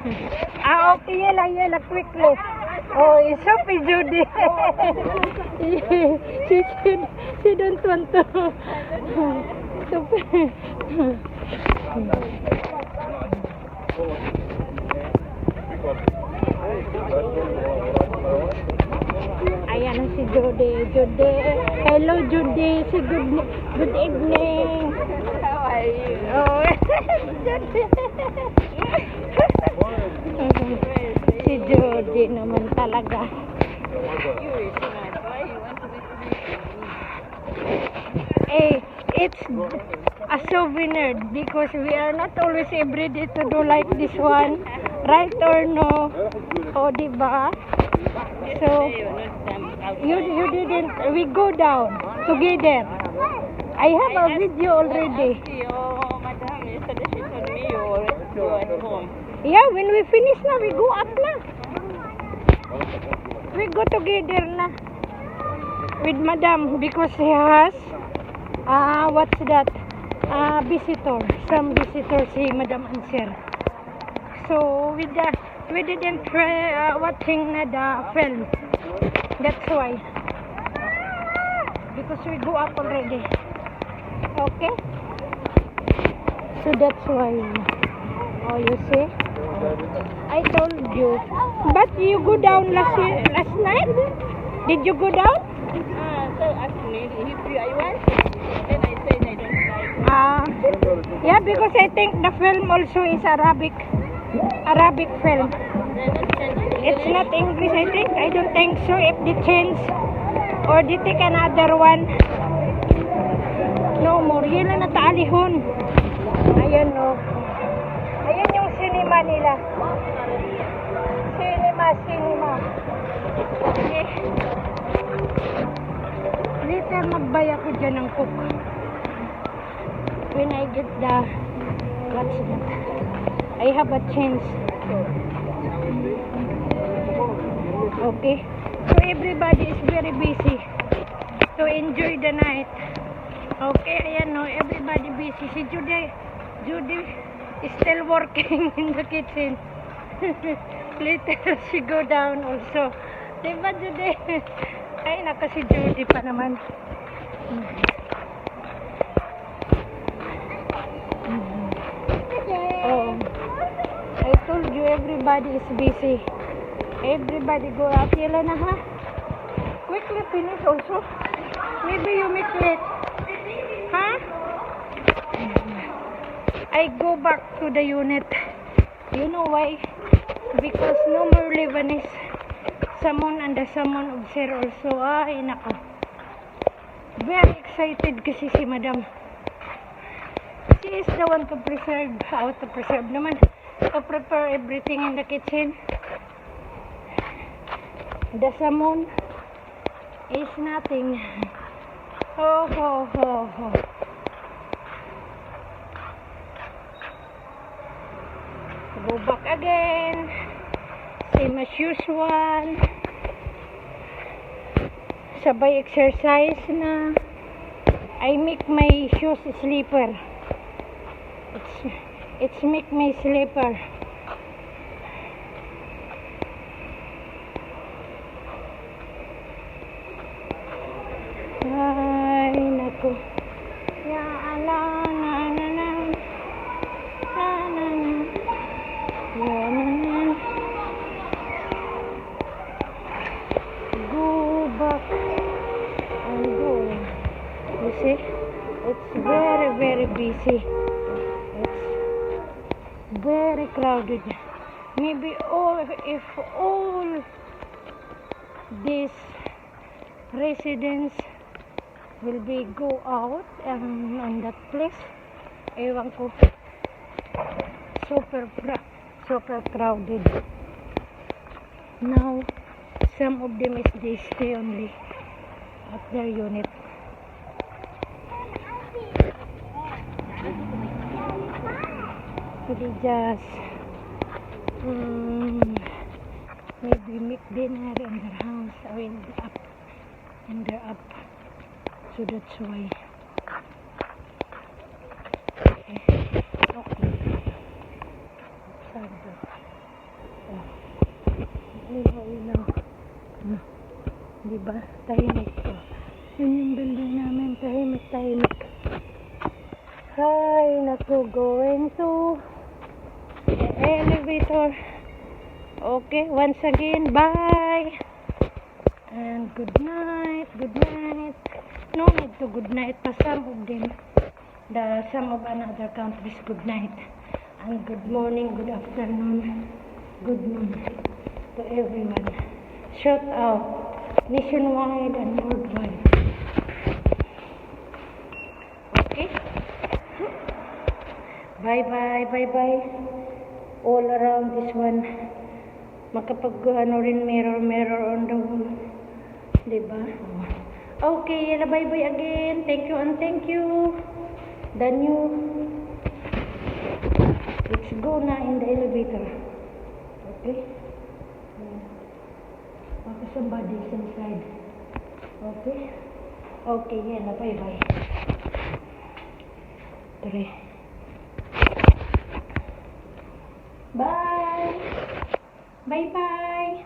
Okay, yela, quickly. Oh, it's Sophie Judy. she don't want to. Ayan na si Judy. Hello, Judy. Si good evening. How are you? Oh, si Judy naman talaga. You is not. Why you want to be Eh, it's a souvenir because we are not always everyday to do like this one. Right or no? O, diba? So, you didn't, we go down together. I have a video already. Oh, madam, yesterday she told me you were at home. Yeah, when we finish na, we go up na. We go together na. With madam because he has, what's that? Visitor. Some visitor si Madam Answer. So, we didn't try watching na the film. That's why. Because we go up already. Okay? So, that's why. Oh, you see? I told you. But you go down last night? Did you go down? So asked me if I want. Then I said I don't like. Yeah, because I think the film also is Arabic film. It's not English, I think. I don't think so. If they change or they take another one. No more. Yan na nataalihon. Ayan no. Ayan yung cinema nila. Cinema. Okay. Later magbay ako dyan ng cook. When I get the, what's that? I have a chance. Okay. So everybody is very busy to enjoy the night. Okay, ayan no, everybody busy. Si Judy is still working in the kitchen. Later she go down also. Diba Judy? Ay naka si Judy pa naman. Oh, I told you everybody is busy. Everybody go out. Yala na ha. Quickly finish also. Maybe you make late. Huh? I go back to the unit. You know why? Because no more Lebanese. Someone and the someone observe also. Ay nako. Very excited kasi si Madam. She is the one to preserve. How to preserve naman. To prepare everything in the kitchen. The salmon is nothing. Ho. Go back again. Same as usual. Sabay exercise na. I make my shoes slipper. It's make my slipper. Ay, naku. Ya Allah, na. Go back and go. You see, it's very busy. It's very crowded. Maybe if all these residents will be go out on that place, ewan ko, super crowded. Now some of them is they stay only at their unit. So they just maybe make dinner in their house or in their up. So that's why. Okay. Sardo. Ilaw. Diba? Tahimik ko. Yun yung building namin. Tahimik. Hi, naku, going to the elevator. Okay, once again, bye. And good night. No need to good night. For some of them, some of another countries, good night. And good morning, good afternoon, good noon to everyone. Shout out nationwide and worldwide. Okay? Bye. All around this one. Makapag-ano rin mirror on the wall. Diba? Okay, yala bye again. Thank you and thank you. The new. Let's go na in the elevator. Okay? Somebody's inside. Okay? Okay, yala bye. Tara. Bye. Bye.